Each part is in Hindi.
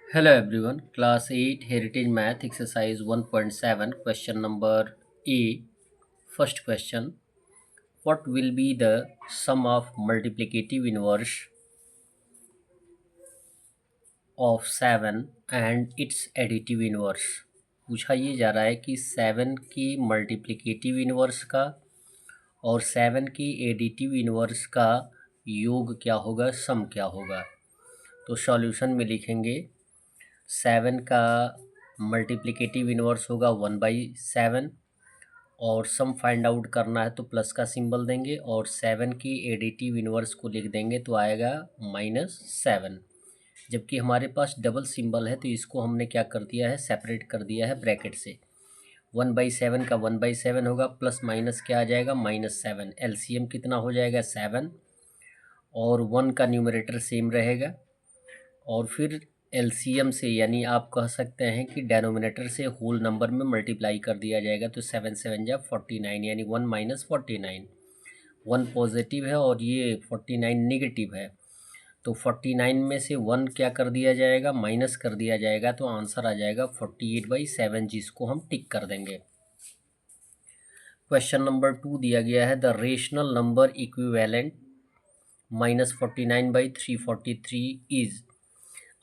Hello everyone, class 8 Heritage Math exercise 1.7 question number A. First question, what will be the sum of multiplicative inverse of 7 and its additive inverse? पूछा ये जा रहा है कि 7 की मल्टीप्लिकेटिव इन्वर्स का और 7 की एडिटिव इन्वर्स का योग क्या होगा, सम क्या होगा। तो सॉल्यूशन में लिखेंगे 7 का मल्टीप्लिकेटिव इन्वर्स होगा 1/7 और सम फाइंड आउट करना है तो प्लस का सिंबल देंगे और 7 की एडिटिव इन्वर्स को लिख देंगे तो आएगा -7। जबकि हमारे पास डबल सिंबल है तो इसको हमने क्या कर दिया है, सेपरेट कर दिया है ब्रैकेट से। 1/7 का 1/7 होगा, प्लस माइनस क्या आ जाएगा, -7। एलसीएम कितना हो जाएगा, 7 और 1 का न्यूमरेटर सेम रहेगा और फिर एलसीएम से यानी आप कह सकते हैं कि डेनोमिनेटर से होल नंबर में मल्टीप्लाई कर दिया जाएगा तो 7 7 जा 49 यानी 1 - 49। 1 पॉजिटिव है और ये 49 नेगेटिव है तो 49 में से 1 क्या कर दिया जाएगा, माइनस कर दिया जाएगा तो आंसर आ जाएगा 48/7, जिसको हम टिक कर देंगे। क्वेश्चन नंबर 2 दिया गया है, the rational number equivalent -49/343 is.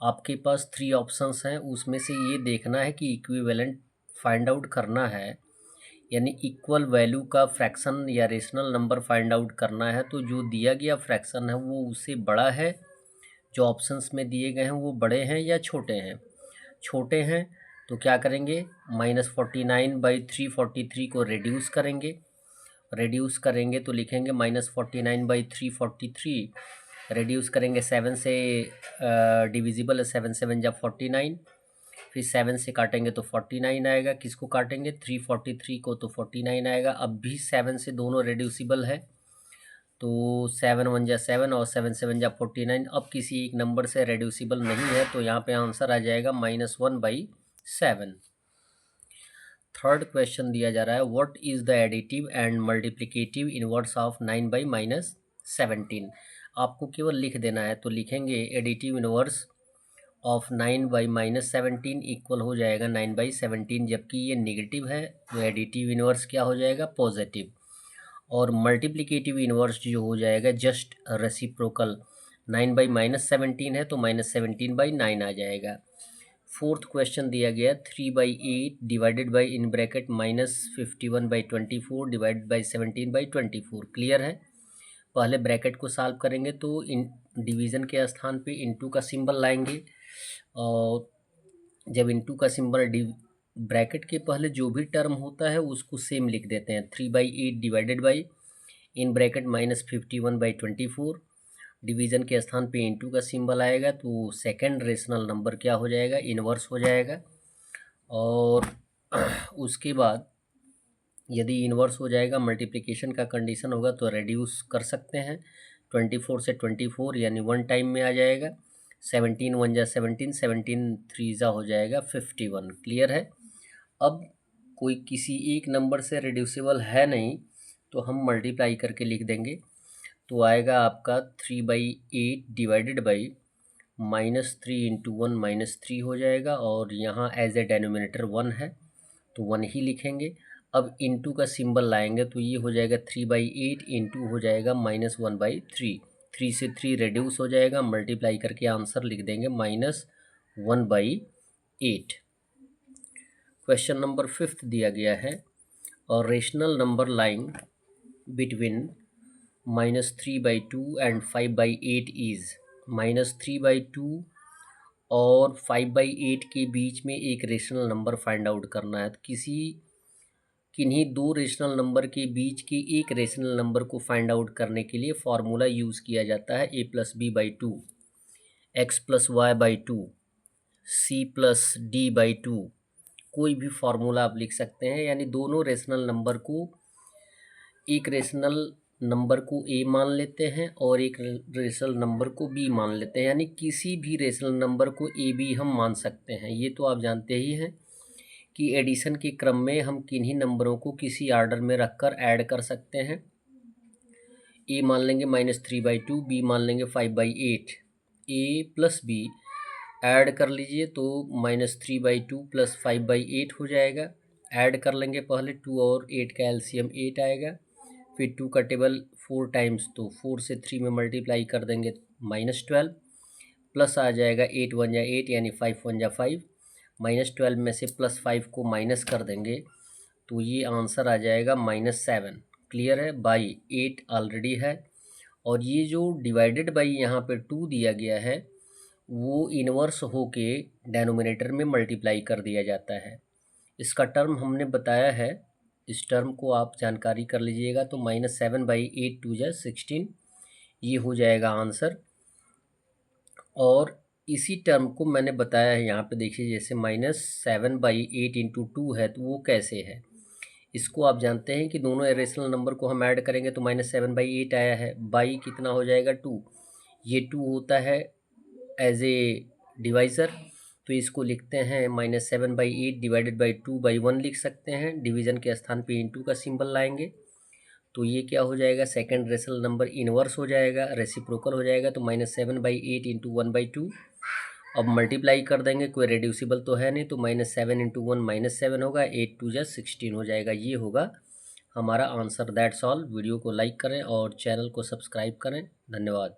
आपके पास 3 ऑप्शंस हैं, उसमें से ये देखना है कि इक्विवेलेंट फाइंड आउट करना है यानी इक्वल वैल्यू का फ्रैक्शन या रेशनल नंबर फाइंड आउट करना है। तो जो दिया गया फ्रैक्शन है वो उससे बड़ा है, जो ऑप्शंस में दिए गए हैं वो बड़े हैं या छोटे हैं। छोटे हैं तो क्या करेंगे, -49/343 को रिड्यूस करेंगे तो लिखेंगे -49/343। रिड्यूस करेंगे 7 से, डिविजिबल है, 7 7 जा 49, फिर 7 से काटेंगे तो 49 आएगा। किसको काटेंगे, 343 को, तो 49 आएगा। अब भी 7 से दोनों रिड्यूसिबल है तो 7 1 जा 7 और 7 7 जा 49। अब किसी एक नंबर से रिड्यूसिबल नहीं है तो यहाँ पे आंसर आ जाएगा -1/7। थर्ड क्वेश्चन दिया जा रहा है, what is the additive and multiplicative inverse of 9/-17। आपको केवल लिख देना है तो लिखेंगे एडिटिव इनवर्स ऑफ 9/-17 इक्वल हो जाएगा 9/17। जबकि ये नेगेटिव है तो एडिटिव इनवर्स क्या हो जाएगा, पॉजिटिव। और मल्टीप्लिकेटिव इनवर्स जो हो जाएगा जस्ट रेसिप्रोकल, 9/-17 है तो -17/9 आ जाएगा। फोर्थ क्वेश्चन दिया गया, 3/8 divided by in bracket -51/24 divided by 17/24। Clear है। पहले ब्रैकेट को सॉल्व करेंगे तो इन डिवीज़न के स्थान पे इनटू का सिंबल लाएंगे और जब इनटू का सिंबल ब्रैकेट के पहले जो भी टर्म होता है उसको सेम लिख देते हैं। 3/8 divided by in bracket -51/24, division के स्थान पे इनटू का सिंबल आएगा तो सेकंड रेशनल नंबर क्या हो जाएगा, इन्वर्स हो जाएगा। और उसके बाद यदि इन्वर्स हो जाएगा, मल्टीप्लिकेशन का कंडीशन होगा तो रेड्यूस कर सकते हैं। 24 से 24 यानी 1 टाइम में आ जाएगा। 17 1 जा 17, 17 3 जा हो जाएगा 51। क्लियर है। अब कोई किसी एक नंबर से रिड्यूसिबल है नहीं तो हम मल्टीप्लाई करके लिख देंगे तो आएगा आपका 3/8 डिवाइडेड बाई -3 इंटू 1 -3 हो जाएगा और यहाँ एज ए डेनोमिनेटर 1 है तो 1 ही लिखेंगे। अब इंटू का सिंबल लाएंगे तो ये हो जाएगा 3/8 इंटू हो जाएगा -1/3। 3 से 3 रिड्यूस हो जाएगा, मल्टीप्लाई करके आंसर लिख देंगे -1/8। क्वेश्चन नंबर 5 दिया गया है, और rational number line between -3/2 and 5/8 is. -3/2 और 5/8 के बीच में एक रेशनल नंबर फाइंड आउट करना है। तो किन्हीं दो रेशनल नंबर के बीच के एक रेशनल नंबर को फाइंड आउट करने के लिए फॉर्मूला यूज़ किया जाता है a+b/2, x+y/2, c+d/2। कोई भी फार्मूला आप लिख सकते हैं, यानी दोनों रेशनल नंबर को, एक रेशनल नंबर को ए मान लेते हैं और एक रेशनल नंबर को बी मान लेते हैं, यानी किसी भी रेशनल नंबर को ए बी हम मान सकते हैं। ये तो आप जानते ही हैं कि एडिशन के क्रम में हम किन्हीं नंबरों को किसी आर्डर में रखकर ऐड कर सकते हैं। ए मान लेंगे -3/2, बी मान लेंगे 5/8। ए प्लस बी ऐड कर लीजिए तो -3/2 + 5/8 हो जाएगा। ऐड कर लेंगे पहले, 2 और 8 का एलसीएम 8 आएगा। फिर 2 का टेबल 4 टाइम्स, तो 4 से 3 में मल्टीप्लाई कर देंगे -12, प्लस आ जाएगा 8 1 या 8 यानी 5 1 या 5। -12 में से +5 को माइनस कर देंगे तो ये आंसर आ जाएगा -7। क्लियर है, बाई 8 ऑलरेडी है। और ये जो डिवाइडेड बाई यहाँ पे 2 दिया गया है वो इन्वर्स होके डेनोमिनेटर में मल्टीप्लाई कर दिया जाता है। इसका टर्म हमने बताया है, इस टर्म को आप जानकारी कर लीजिएगा। तो -7/8 2 जा 16, ये हो जाएगा आंसर। और इसी टर्म को मैंने बताया है यहाँ पे, देखिए जैसे -7/8 × 2 है तो वो कैसे है। इसको आप जानते हैं कि दोनों इरेशनल नंबर को हम ऐड करेंगे तो -7/8 आया है, बाई कितना हो जाएगा 2। ये 2 होता है एज ए डिवाइज़र, तो इसको लिखते हैं -7/8 डिवाइडेड बाई 2/1 लिख सकते हैं। डिवीज़न के स्थान पे इंटू का सिंबल लाएंगे तो ये क्या हो जाएगा, सेकंड रेशनल नंबर इन्वर्स हो जाएगा, रेसिप्रोकल हो जाएगा। तो -7/8 × 1/2। अब मल्टीप्लाई कर देंगे, कोई रेड्यूसिबल तो है नहीं, तो -7 × 1 -7 होगा, 8 2 जा 16 हो जाएगा। ये होगा हमारा आंसर। That's all. वीडियो को लाइक करें और चैनल को सब्सक्राइब करें। धन्यवाद।